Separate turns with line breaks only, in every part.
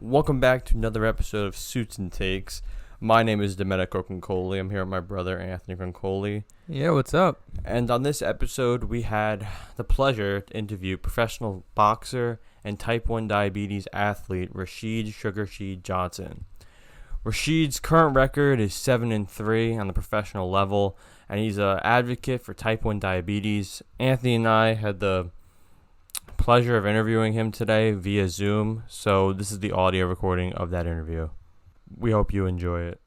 Welcome back to another episode of Suits and Takes. My name is Diabetic Rasheed. I'm here with my brother Anthony Rasheed.
Yeah, what's up?
And on this episode, we had the pleasure to interview professional boxer and type 1 diabetes athlete Rasheed Sugar Sheed Johnson. Rasheed's current record is 7-3 on the professional level, and he's an advocate for type 1 diabetes. Anthony and I had the pleasure of interviewing him today via Zoom, so this is the audio recording of that interview. We hope you enjoy it.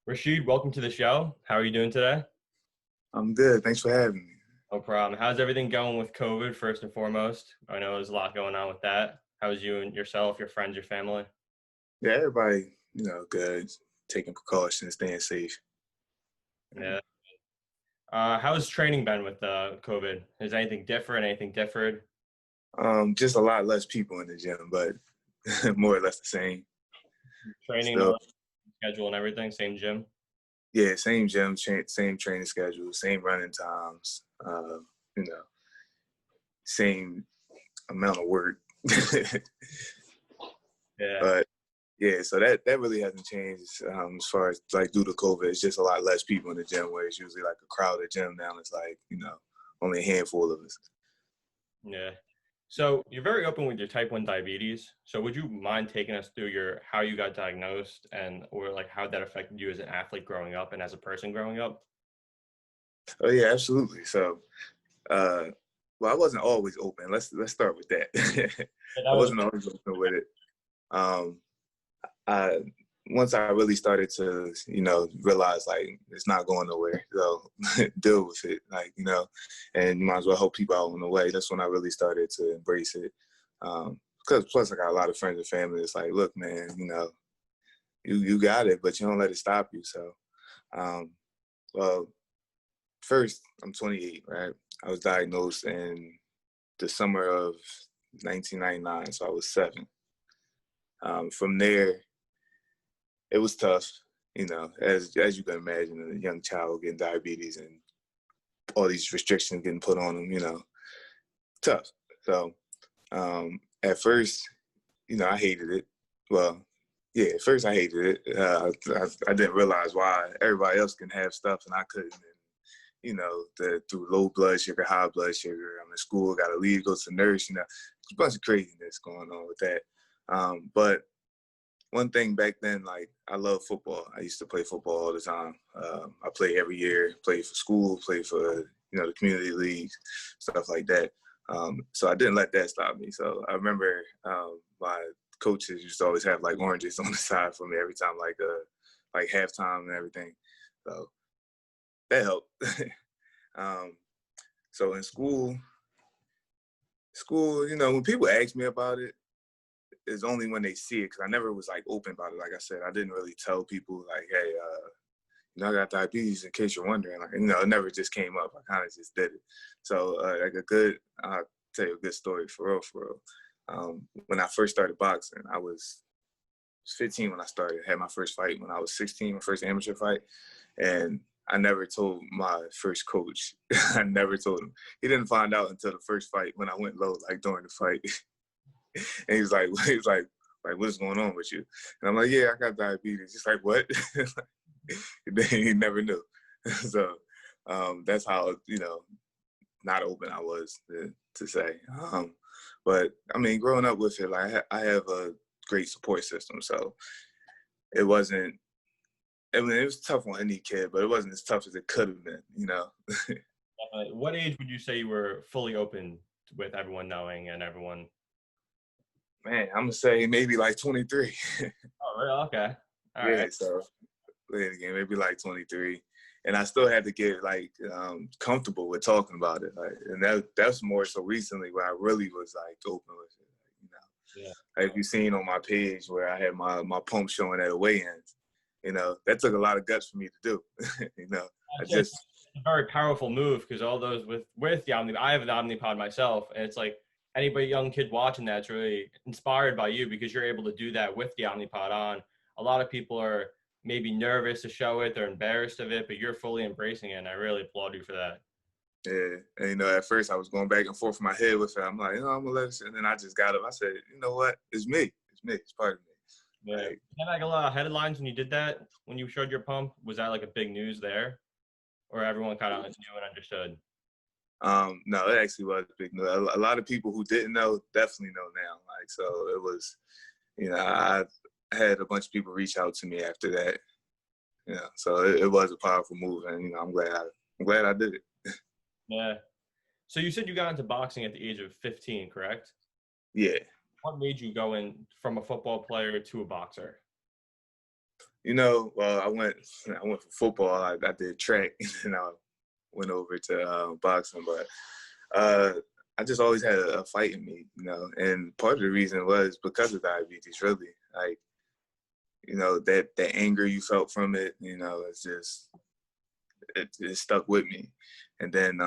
Rasheed, welcome to the show. How are you doing today?
I'm good. Thanks for having me.
No problem. How's everything going with COVID, first and foremost? I know there's a lot going on with that. How's you and yourself, your friends, your family?
Yeah, everybody, good, taking precautions, staying safe.
Yeah. How's training been with COVID? Is anything different? Anything differed?
Just a lot less people in the gym, but more or less the same.
Training
Still,
schedule and everything, same gym?
yeah, same gym, same training schedule, same running times, same amount of work.
Yeah.
But yeah, so that really hasn't changed as far as like due to COVID. It's just a lot less people in the gym where it's usually like a crowded gym. Now it's like, only a handful of us.
Yeah. So you're very open with your type 1 diabetes. So would you mind taking us through how you got diagnosed or like how that affected you as an athlete growing up and as a person growing up?
Oh yeah, absolutely. So, well, I wasn't always open. Let's start with that. I wasn't always open with it. I Once I really started to, realize like it's not going nowhere, so deal with it, and you might as well help people out on the way. That's when I really started to embrace it. Because plus I got a lot of friends and family. It's like, look, man, you got it, but you don't let it stop you. So, well, first I'm 28, right? I was diagnosed in the summer of 1999, so I was 7. From there, it was tough, as you can imagine, a young child getting diabetes and all these restrictions getting put on them, tough. So at first, I hated it. Well, yeah, at first I hated it. I didn't realize why everybody else can have stuff and I couldn't. And, through low blood sugar, high blood sugar, I'm in school, got to leave, go to nurse, there's a bunch of craziness going on with that. But one thing back then, like, I love football. I used to play football all the time. I play every year, play for school, play for, the community leagues, stuff like that. So I didn't let that stop me. So I remember my coaches used to always have like oranges on the side for me every time, like halftime and everything. So that helped. So in school, when people ask me about it, is only when they see it, because I never was like open about it. Like I said, I didn't really tell people like, hey, I got diabetes, in case you're wondering. Like, it never just came up. I kind of just did it. So I'll tell you a good story for real. When I first started boxing, I was 15 when I started. I had my first fight when I was 16, my first amateur fight. And I never told my first coach. I never told him. He didn't find out until the first fight when I went low, like during the fight. And he was like, what's going on with you? And I'm like, yeah, I got diabetes. He's like, what? He never knew. So that's how, not open I was to say. But I mean, growing up with it, like I have a great support system. So it wasn't, it was tough on any kid, but it wasn't as tough as it could have been,
Definitely. What age would you say you were fully open with everyone knowing and everyone?
Man, I'm gonna say maybe like 23.
Oh, really? Okay. All
Yeah,
right.
so again, maybe like 23. And I still had to get like comfortable with talking about it. Like, and that's more so recently where I really was like open with it.
Yeah.
Like you've seen on my page where I had my pump showing at a weigh-ins. That took a lot of guts for me to do.
It's a very powerful move, because all those with the Omnipod, I have an Omnipod myself, and it's like anybody young kid watching that's really inspired by you, because you're able to do that with the Omnipod on. A lot of people are maybe nervous to show it, they're embarrassed of it, but you're fully embracing it, and I really applaud you for that.
Yeah, and at first I was going back and forth in my head with it. I'm like, I'm gonna let it sit. And then I just got up. I said, you know what? It's me. It's me. It's part of me.
Yeah.
Like,
You had like a lot of headlines when you did that, when you showed your pump. Was that like a big news there? Or everyone kind of knew and understood?
no, it actually was big news. A lot of people who didn't know definitely know now. Like, so it was, I had a bunch of people reach out to me after that. So it was a powerful move, and I'm glad I did it.
Yeah. So you said you got into boxing at the age of 15, correct?
Yeah.
What made you go in from a football player to a boxer?
Well, I went for football. I did track, and I went over to boxing. But I just always had a fight in me, and part of the reason was because of diabetes. Really, like, that anger you felt from it. It's just it stuck with me. And then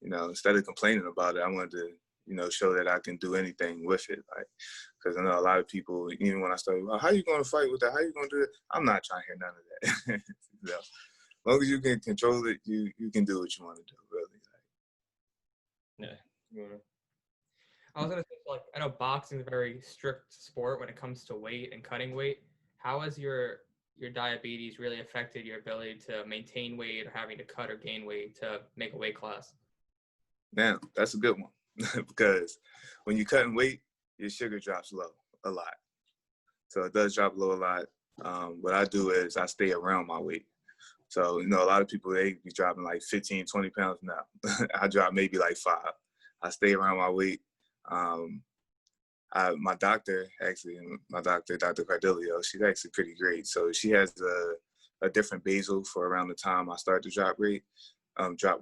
instead of complaining about it, I wanted to show that I can do anything with it. Like, because I know a lot of people, even when I started, well, how you going to fight with that? How you going to do it? I'm not trying to hear none of that. As long as you can control it, you can do what you want to do, really.
Yeah.
I was gonna say, so, like, I know boxing is a very strict sport when it comes to weight and cutting weight. How has your diabetes really affected your ability to maintain weight or having to cut or gain weight to make a weight class?
Now, that's a good one because when you're cutting weight, your sugar drops low a lot. So it does drop low a lot. What I do is I stay around my weight. So, a lot of people, they be dropping like 15, 20 pounds now. I drop maybe like 5. I stay around my weight. My doctor, Dr. Cardilio, she's actually pretty great. So she has a different basal for around the time I start to drop weight,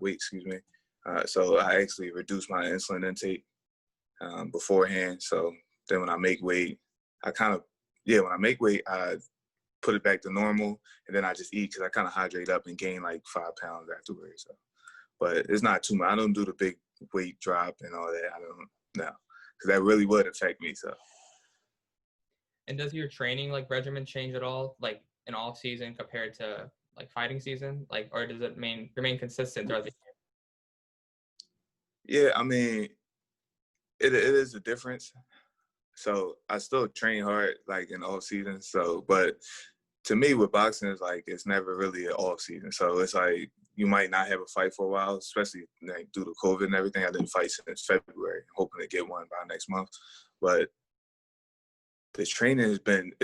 excuse me. So I actually reduce my insulin intake beforehand. So then when I make weight, when I make weight, I put it back to normal, and then I just eat because I kind of hydrate up and gain like 5 pounds afterwards. So, but it's not too much. I don't do the big weight drop and all that. I don't know, because that really would affect me. So.
And does your training like regimen change at all, like in off season compared to like fighting season, like, or does it remain consistent throughout the
year? Yeah, I mean, it is a difference. So I still train hard like in off season. So, but to me with boxing is like it's never really an off season. So it's like you might not have a fight for a while, especially like due to COVID and everything. I didn't fight since February, hoping to get one by next month. But the training has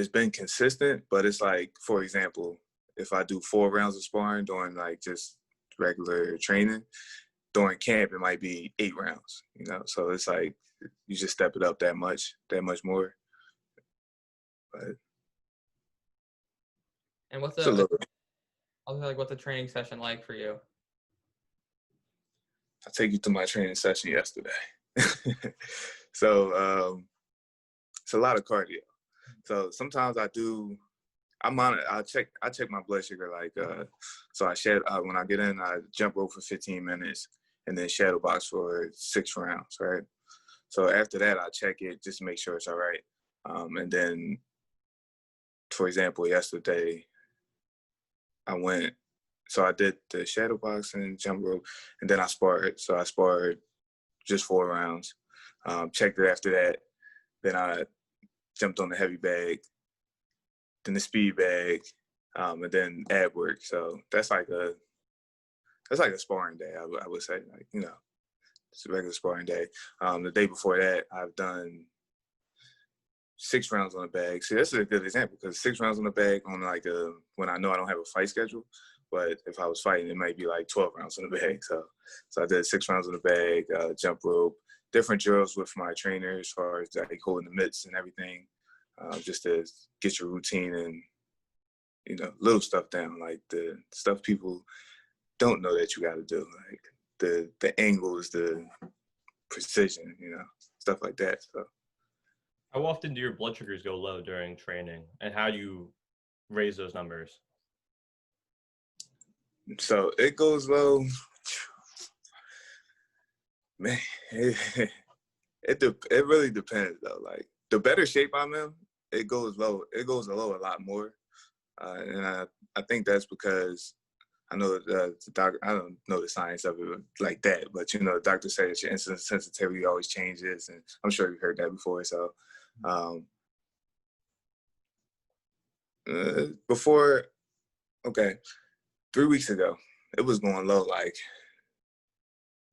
been consistent. But it's like, for example, if I do 4 rounds of sparring during like just regular training, during camp it might be 8 rounds. So it's like you just step it up that much more. But
and what's
it's a little.
what's a training session like for you?
I'll take you through my training session yesterday. So it's a lot of cardio. So sometimes I check my blood sugar, like so when I get in, I jump rope for 15 minutes and then shadow box for 6 rounds, right? So after that I check it just to make sure it's all right. And then, for example, yesterday I did the shadow box and jump rope, and then I sparred. So I sparred just 4 rounds. Checked it after that. Then I jumped on the heavy bag, then the speed bag, and then ab work. So that's like a sparring day. I would say, like, it's a regular sparring day. The day before that, I've done 6 rounds on the bag. See, that's a good example because 6 rounds on the bag on like when I know I don't have a fight schedule. But if I was fighting, it might be like 12 rounds on the bag. So I did 6 rounds on the bag, jump rope, different drills with my trainer as far as like holding the mitts and everything, just to get your routine and, little stuff down, like the stuff people don't know that you got to do, like the angles, the precision, stuff like that. So.
How often do your blood sugars go low during training, and how do you raise those numbers?
So it goes low. Man, it really depends though. Like the better shape I'm in, it goes low. It goes low a lot more, and I think that's because I know the doctor, I don't know the science of it like that, but, you know, the doctor says your insulin sensitivity always changes, and I'm sure you've heard that before. So before, okay, 3 weeks ago, it was going low like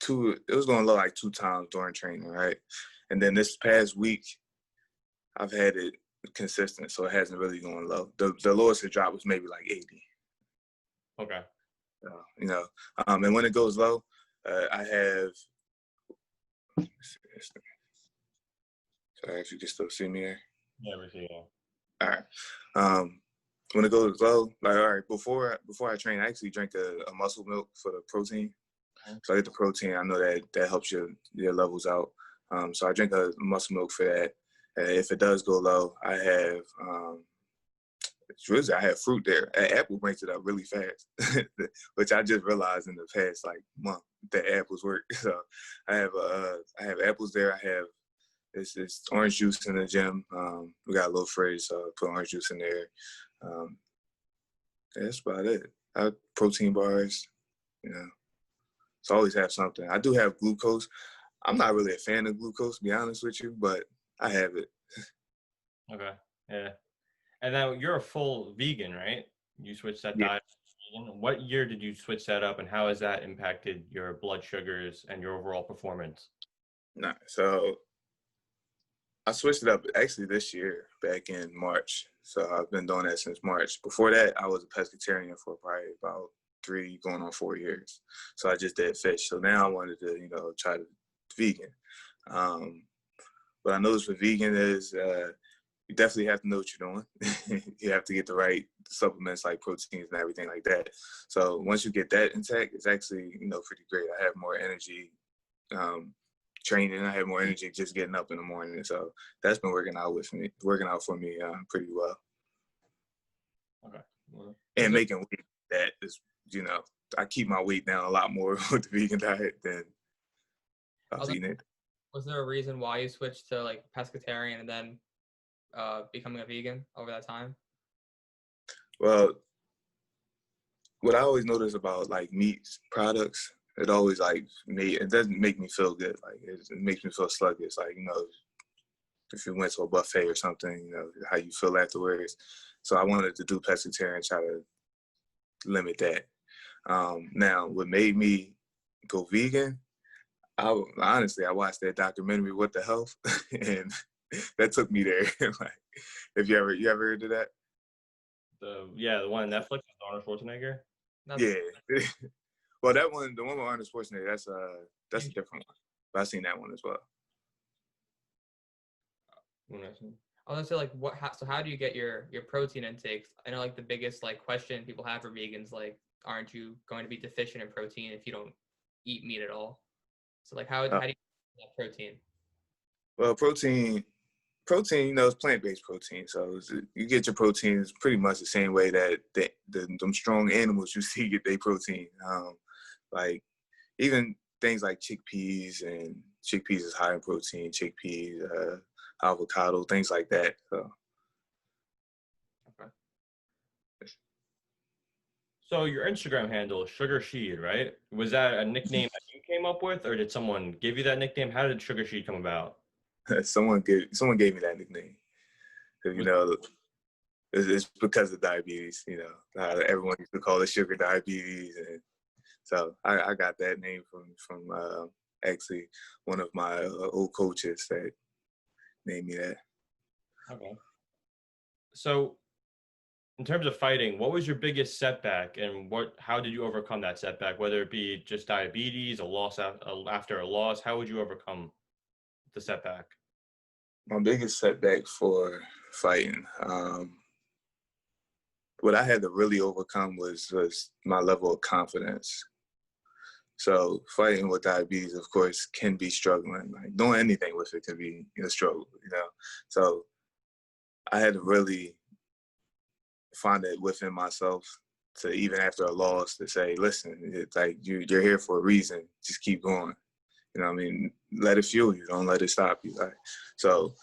two times during training, right? And then this past week, I've had it consistent, so it hasn't really gone low. The lowest it dropped was maybe like 80.
Okay.
You know, and when it goes low, I have. Sorry if you can still see me here.
Yeah, we see you.
All right. When it goes low, like all right, before I train, I actually drink a muscle milk for the protein. So I get the protein. I know that helps your levels out. So I drink a muscle milk for that. If it does go low, I have I have fruit there. Apple brings it up really fast, which I just realized in the past like month that apples work. So I have apples there. I have it's orange juice in the gym. We got a little fridge, so I put orange juice in there. That's about it. I have protein bars, you know. So I always have something. I do have glucose. I'm not really a fan of glucose, to be honest with you, but I have it.
Okay. Yeah. And now you're a full vegan, right? You switched that diet to vegan. What year did you switch that up, and how has that impacted your blood sugars and your overall performance?
Nah, so I switched it up actually this year, back in March. So I've been doing that since March. Before that, I was a pescatarian for probably about 3 going on 4 years. So I just did fish. So now I wanted to, you know, try to vegan. What I noticed with vegan is you definitely have to know what you're doing. You have to get the right supplements like proteins and everything like that. So once you get that intact, it's actually, you know, pretty great. I have more energy training. I have more energy just getting up in the morning. So that's been working out for me pretty well.
Okay. Well,
and making weight that is, you know, I keep my weight down a lot more with the vegan diet than I was eating it.
Was there a reason why you switched to like pescatarian and then becoming a vegan over that time?
Well, what I always notice about like meat products, it always like it doesn't make me feel good. Like it makes me feel sluggish. Like, you know, if you went to a buffet or something, you know, how you feel afterwards. So I wanted to do pescatarian, try to limit that. Now, what made me go vegan, honestly, I watched that documentary, What the Health, and that took me there. Like, if you ever heard of that?
The one on Netflix with Arnold Schwarzenegger.
Yeah. Well, the one with Arnold Schwarzenegger, that's a different one. But I've seen that one as well.
I was gonna say like how do you get your protein intakes? I know like the biggest like question people have for vegans, like, aren't you going to be deficient in protein if you don't eat meat at all? So like how do you get that protein?
Well, protein, you know, is plant-based protein. So you get your proteins pretty much the same way that them strong animals you see get their protein. Like even things like chickpeas, and chickpeas is high in protein. Chickpeas, avocado, things like that. So.
Okay.
So your Instagram handle is Sugar Sheed, right? Was that a nickname that you came up with, or did someone give you that nickname? How did Sugar Sheed come about?
Someone gave me that nickname. You know, it's because of diabetes. You know, everyone used to call it sugar diabetes, and so I got that name from actually one of my old coaches that named me that.
Okay. So in terms of fighting, what was your biggest setback, and how did you overcome that setback? Whether it be just diabetes, a loss after a loss, how would you overcome the setback?
My biggest setback for fighting, what I had to really overcome was my level of confidence. So fighting with diabetes, of course, can be struggling. Like doing anything with it can be a struggle, you know. So I had to really find it within myself to, even after a loss, to say, listen, it's like you're here for a reason. Just keep going. You know what I mean? Let it fuel you. Don't let it stop you. Like, so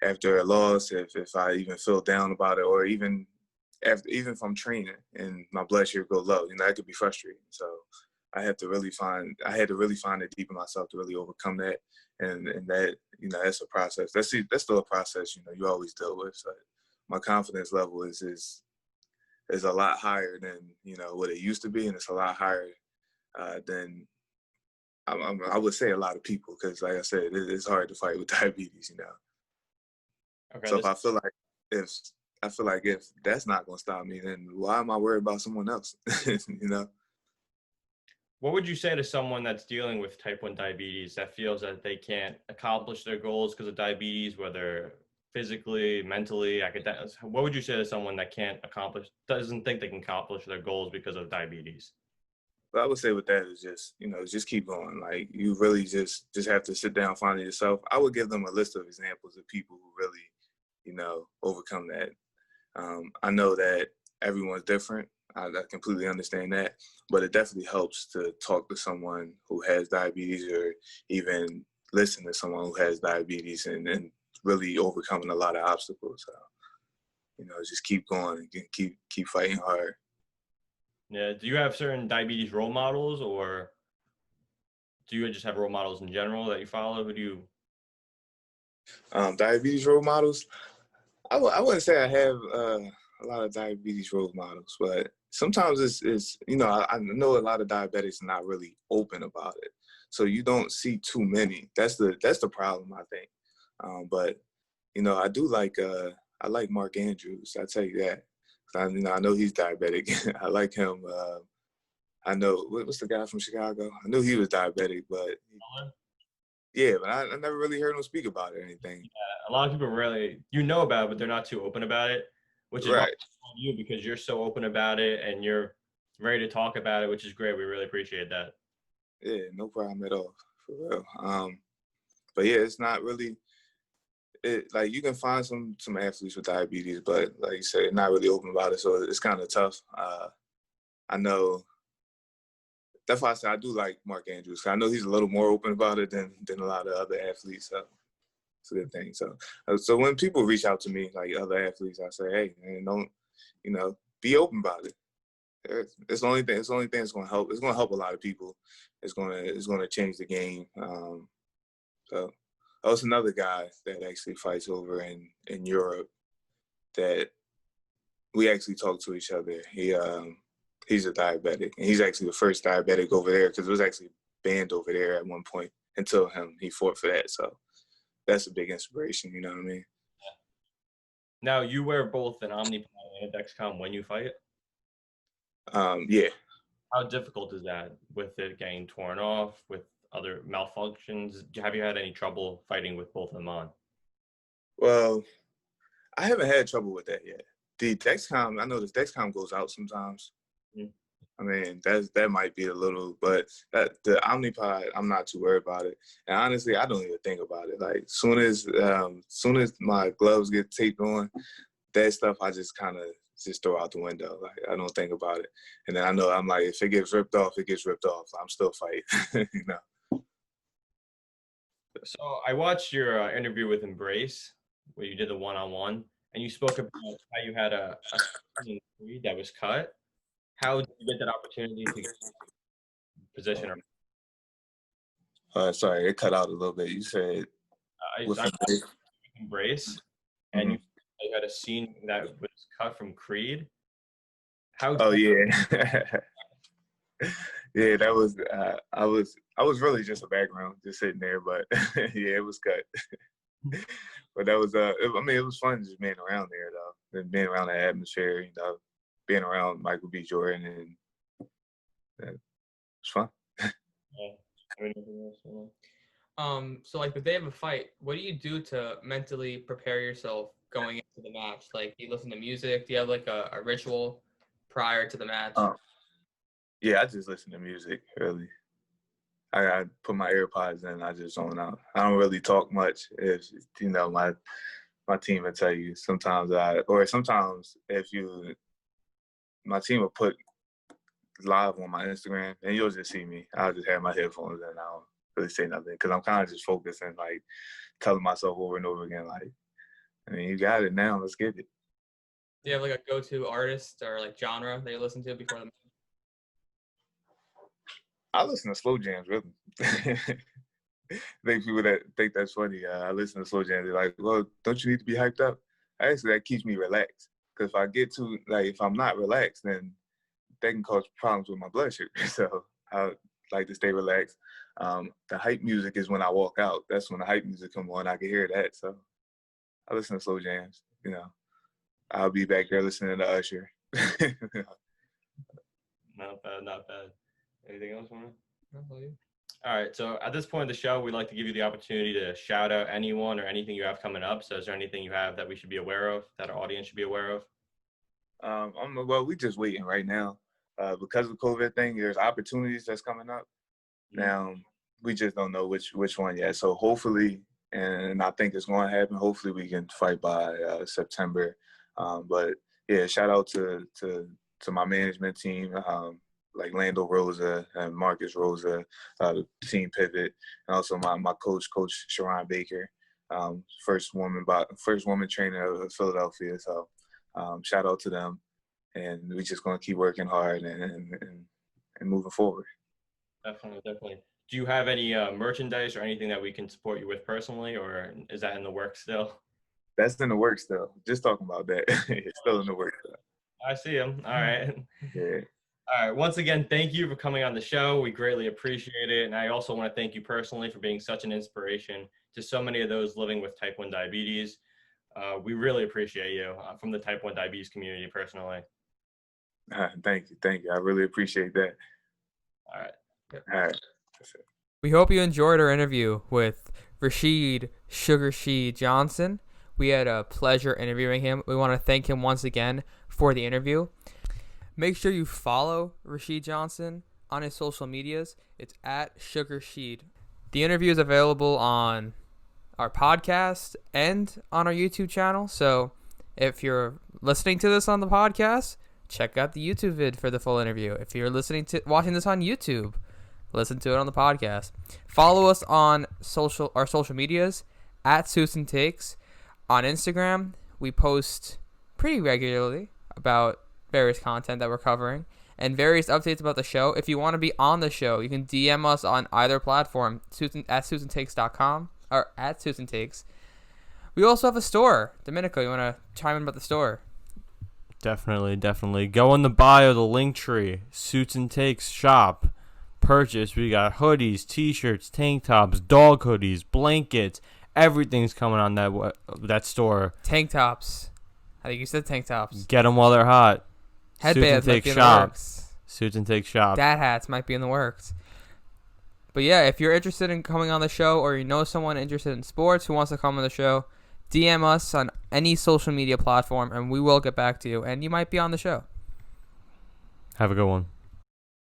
after a loss, if I even feel down about it, or even even if I'm training and my blood sugar go low, that could be frustrating. So I had to really find it deep in myself to really overcome that. And that, that's a process. That's still a process, you always deal with. So my confidence level is a lot higher than, what it used to be. And it's a lot higher than I would say a lot of people, because like I said, it's hard to fight with diabetes,
Okay,
So if I feel like if that's not going to stop me, then why am I worried about someone else?
What would you say to someone that's dealing with type 1 diabetes that feels that they can't accomplish their goals because of diabetes, whether physically, mentally, academic? What would you say to someone that doesn't think they can accomplish their goals because of diabetes?
But I would say with that is just keep going. Like, you really just have to sit down, find it yourself. I would give them a list of examples of people who really, overcome that. I know that everyone's different. I completely understand that, but it definitely helps to talk to someone who has diabetes, or even listen to someone who has diabetes, and really overcoming a lot of obstacles. So, just keep going and keep fighting hard.
Yeah. Do you have certain diabetes role models, or do you just have role models in general that you follow? Who do you?
Diabetes role models. I wouldn't say I have a lot of diabetes role models, but sometimes it's I know a lot of diabetics are not really open about it, so you don't see too many. That's the problem, I think. But I do I like Mark Andrews. I tell you that. I know he's diabetic. I like him. I know what's the guy from Chicago. I knew he was diabetic, but yeah, but I never really heard him speak about it or anything.
A lot of people really about it, but they're not too open about it, which is why I
Right.
love you, because you're so open about it and you're ready to talk about it, which is great. We really appreciate that.
Yeah, no problem at all, for real. But yeah, it's not really. Like, you can find some athletes with diabetes, but like you said, not really open about it, so it's kind of tough. I know. That's why I say I do like Mark Andrews. I know he's a little more open about it than a lot of other athletes. So it's a good thing. So when people reach out to me, like other athletes, I say, hey, man, don't, be open about it. It's the only thing. It's the only thing that's going to help. It's going to help a lot of people. It's going to change the game. So I was another guy that actually fights over in Europe, that we actually talk to each other. He's a diabetic, and he's actually the first diabetic over there, because it was actually banned over there at one point until he fought for that. So that's a big inspiration. You know what I mean?
Now, you wear both an Omnipod and a Dexcom when you fight.
Yeah.
How difficult is that with it getting torn off, with other malfunctions? Have you had any trouble fighting with both of them on?
Well, I haven't had trouble with that yet. The Dexcom, I know the Dexcom goes out sometimes.
Mhm.
I mean, that might be a little, but the Omnipod, I'm not too worried about it. And honestly, I don't even think about it. Like, soon as my gloves get taped on, that stuff I just kind of just throw out the window. Like, I don't think about it. And then I know, I'm like, if it gets ripped off, it gets ripped off. I'm still fighting.
So I watched your interview with Embrace, where you did the one-on-one, and you spoke about how you had a season 3 that was cut. How did you get that opportunity to position?
Sorry, it cut out a little bit. You said with
I Embrace, and you had a scene that was cut from Creed. How?
Oh yeah. Yeah, that was I was really just a background, just sitting there, but yeah, it was cut. But that was it was fun just being around there, though, and being around the atmosphere, being around Michael B. Jordan, and it was fun.
So like the day of a fight, what do you do to mentally prepare yourself going into the match? Like, do you listen to music? Do you have like a ritual prior to the match?
Yeah, I just listen to music, really. I put my AirPods in, I just zone out. I don't really talk much. If my team will tell you, sometimes if my team will put live on my Instagram, and you'll just see me. I'll just have my headphones in. I don't really say nothing, because I'm kind of just focusing, like, telling myself over and over again, like, I mean, you got it now. Let's get it.
Do you have like a go-to artist or like genre that you listen to before the?
I listen to slow jams, really. Think people that think that's funny. I listen to slow jams. They're like, well, don't you need to be hyped up? Actually, that keeps me relaxed. Because if I get too, like, if I'm not relaxed, then that can cause problems with my blood sugar. So I like to stay relaxed. The hype music is when I walk out. That's when the hype music come on. I can hear that. So I listen to slow jams. You know, I'll be back there listening to Usher.
Not bad, not bad. Anything else, Warren?
No, you.
All right, so at this point in the show, we'd like to give you the opportunity to shout out anyone or anything you have coming up. So is there anything you have that we should be aware of, that our audience should be aware of?
Well, we just waiting right now. Because of the COVID thing, there's opportunities that's coming up. Now, we just don't know which one yet. So hopefully, and I think it's going to happen, hopefully we can fight by September. But yeah, shout out to my management team, like Lando Rosa and Marcus Rosa, Team Pivot, and also my coach Sharon Baker, first woman trainer of Philadelphia. So shout out to them, and we're just gonna keep working hard and moving forward.
Definitely. Do you have any merchandise or anything that we can support you with personally, or is that in the works still?
That's in the works still. Just talking about that. It's still in the works still.
I see him. All right.
Yeah.
All right. Once again, thank you for coming on the show. We greatly appreciate it. And I also want to thank you personally for being such an inspiration to so many of those living with type 1 diabetes. We really appreciate you from the type 1 diabetes community personally.
Thank you. I really appreciate that.
All right.
All right.
We hope you enjoyed our interview with Rasheed Sugar Sheed Johnson. We had a pleasure interviewing him. We want to thank him once again for the interview. Make sure you follow Rasheed Johnson on his social medias. It's at Sugar Sheed. The interview is available on our podcast and on our YouTube channel. So if you're listening to this on the podcast, check out the YouTube vid for the full interview. If you're watching this on YouTube, listen to it on the podcast. Follow us on our social medias at suitsandtakes. On Instagram, we post pretty regularly about various content that we're covering and various updates about the show. If you want to be on the show, you can DM us on either platform, at suitsandtakes.com or at suitsandtakes. We also have a store. Domenico, you want to chime in about the store?
Definitely. Go in the bio, the link tree, Suits and Takes shop. Purchase. We got hoodies, t-shirts, tank tops, dog hoodies, blankets. Everything's coming on that store.
Tank tops. I think you said tank tops.
Get them while they're hot.
Headbands might be in the works.
Suits and Take shop.
Dad hats might be in the works. But yeah, if you're interested in coming on the show, or you know someone interested in sports who wants to come on the show, DM us on any social media platform and we will get back to you, and you might be on the show.
Have a good one.